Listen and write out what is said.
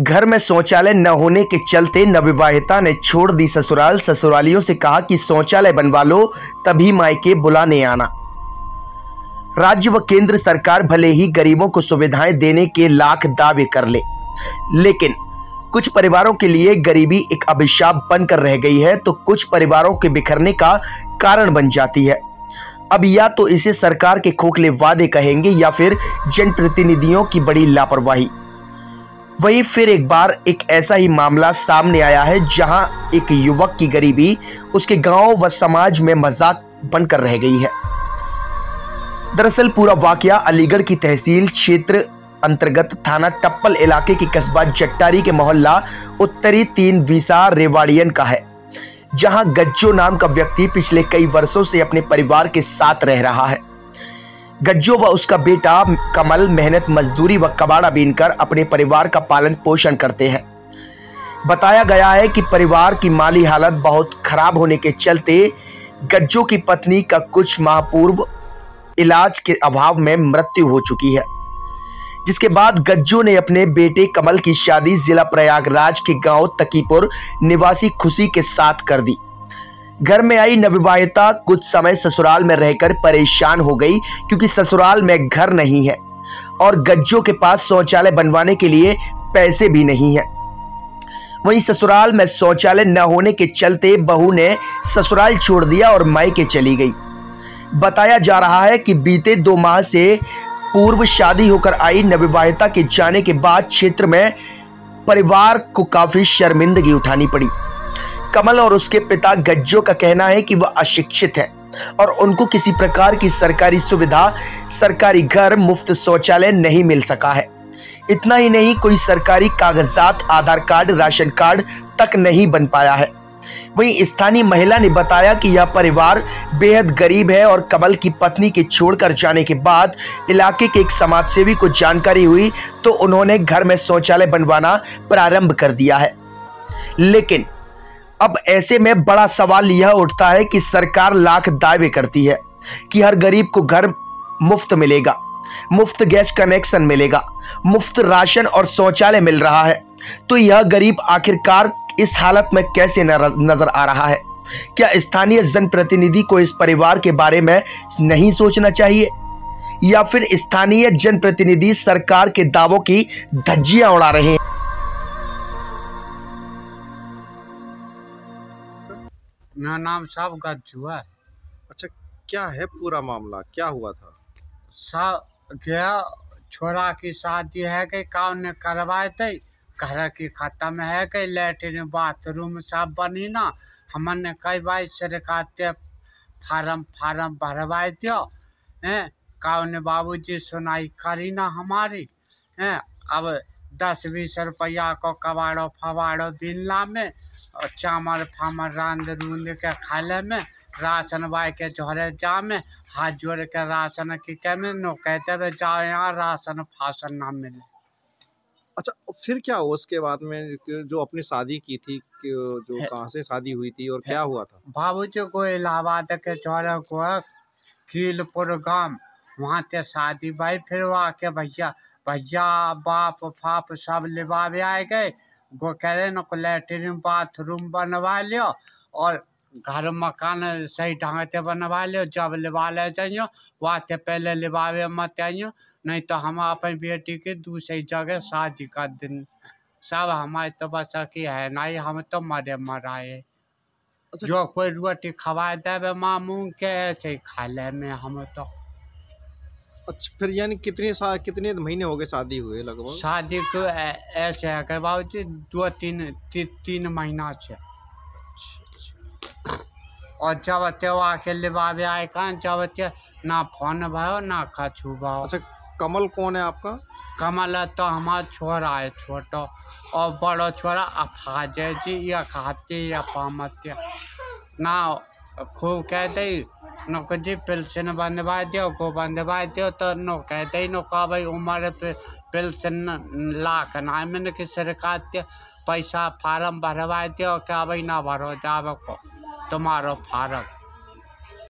घर में शौचालय न होने के चलते नवविवाहिता ने छोड़ दी ससुराल। ससुरालियों से कहा कि शौचालय बनवा लो तभी मायके बुलाने आना। राज्य व केंद्र सरकार भले ही गरीबों को सुविधाएं देने के लाख दावे कर ले, लेकिन कुछ परिवारों के लिए गरीबी एक अभिशाप बनकर रह गई है तो कुछ परिवारों के बिखरने का कारण बन जाती है। अब या तो इसे सरकार के खोखले वादे कहेंगे या फिर जनप्रतिनिधियों की बड़ी लापरवाही। वहीं फिर एक बार एक ऐसा ही मामला सामने आया है जहां एक युवक की गरीबी उसके गांव व समाज में मजाक बनकर रह गई है। दरअसल पूरा वाकया अलीगढ़ की तहसील क्षेत्र अंतर्गत थाना टप्पल इलाके के कस्बा जट्टारी के मोहल्ला उत्तरी 3 वीसा रेवाड़ियन का है, जहां गज्जो नाम का व्यक्ति पिछले कई वर्षों से अपने परिवार के साथ रह रहा है। गज्जो व उसका बेटा कमल मेहनत मजदूरी व कबाड़ा बीनकर अपने परिवार का पालन पोषण करते हैं। बताया गया है कि परिवार की माली हालत बहुत खराब होने के चलते गज्जो की पत्नी का कुछ माह पूर्व इलाज के अभाव में मृत्यु हो चुकी है, जिसके बाद गज्जो ने अपने बेटे कमल की शादी जिला प्रयागराज के गांव तकीपुर निवासी खुशी के साथ कर दी। घर में आई नवविवाहिता कुछ समय ससुराल में रहकर परेशान हो गई क्योंकि ससुराल में घर नहीं है और गज्जो के पास शौचालय बनवाने के लिए पैसे भी नहीं है। वहीं ससुराल में शौचालय न होने के चलते बहू ने ससुराल छोड़ दिया और मायके चली गई। बताया जा रहा है कि बीते 2 माह से पूर्व शादी होकर आई नवविवाहिता के जाने के बाद क्षेत्र में परिवार को काफी शर्मिंदगी उठानी पड़ी। कमल और उसके पिता गज्जो का कहना है कि वह अशिक्षित है और उनको किसी प्रकार की सरकारी सुविधा, सरकारी घर, मुफ्त शौचालय नहीं मिल सका है। इतना ही नहीं, कोई सरकारी कागजात, आधार कार्ड, राशन कार्ड तक नहीं बन पाया है। वहीं स्थानीय महिला ने बताया कि यह परिवार बेहद गरीब है और कमल की पत्नी के छोड़कर जाने के बाद इलाके के एक समाजसेवी को जानकारी हुई तो उन्होंने घर में शौचालय बनवाना प्रारंभ कर दिया है। लेकिन अब ऐसे में बड़ा सवाल यह उठता है कि सरकार लाख दावे करती है कि हर गरीब को घर मुफ्त मिलेगा, मुफ्त गैस कनेक्शन मिलेगा, मुफ्त राशन और शौचालय मिल रहा है, तो यह गरीब आखिरकार इस हालत में कैसे नजर आ रहा है? क्या स्थानीय जनप्रतिनिधि को इस परिवार के बारे में नहीं सोचना चाहिए या फिर स्थानीय जनप्रतिनिधि सरकार के दावों की धज्जियां उड़ा रहे हैं? मेरा नाम साहब गज्जू है। अच्छा, क्या है पूरा मामला, क्या हुआ था? साहब गया छोरा की शादी है कि कौन ने करवाए थे, घर की खत्म है कि लेटरिन बाथरूम सब बनी ना, हमने कई बार सरकार के फार्म भरवाए दियो हैं, कौन बाबूजी सुनाई करी ना हमारी हैं। अब 10-20 रुपया को कबाड़ो फबाड़ो बिनला में और चामर फामर रांध रूंध के खाले में, राशन बाई के झोरे जा में हाथ जोड़ के राशन की कमी नो कहते हुए जाओ यहाँ राशन फासन ना मिले। अच्छा, फिर क्या हुआ उसके बाद में जो अपनी शादी की थी, जो कहाँ से शादी हुई थी और क्या हुआ था? बाबूजी को इलाहाबाद के झोरे को कीलपुर गांव वहाँ ते शादी भाई, फिर वहाँ के भैया बाप फाप सब लिबावे आए गए, गो कह रहे न लेटरिन बाथरूम बनवा लियो और घर मकान सही ढंग से बनवा लियो, जब लिवा ले जाइयो वहाँ ते पहले लिबावे मत आइयो, नहीं तो हम अपनी बेटी की दूसरी जगह शादी कर दिन सब हमारे तो बस की है नहीं, हम तो मरे मराए। अच्छा, जो कोई रोटी खवा दे मामू के खा ले में हम तो। अच्छा, फिर यानी कितने महीने हो गए शादी हुए लगभग? शादी को ऐसे है कि बाबूजी 2-3 महीना से। और जब त्यो आके लिबावे आए कहाँ, जब ते ना फोन भयो ना कछु भयो। अच्छा, कमल कौन है आपका? कमल तो हमारा छोरा है छोटो, और बड़ो छोरा अफाजे जी या खाते या पामते ना खूब कहते नो जी पेंशन बनवा दियो को बनवा दियो, तो नो कहते नो का भाई उम्र पे पेंशन लाख ना मैंने कि सरकार के पैसा फार्म भरवा दियो क्या भाई ना भरो जावे को तुम्हारो फार्म।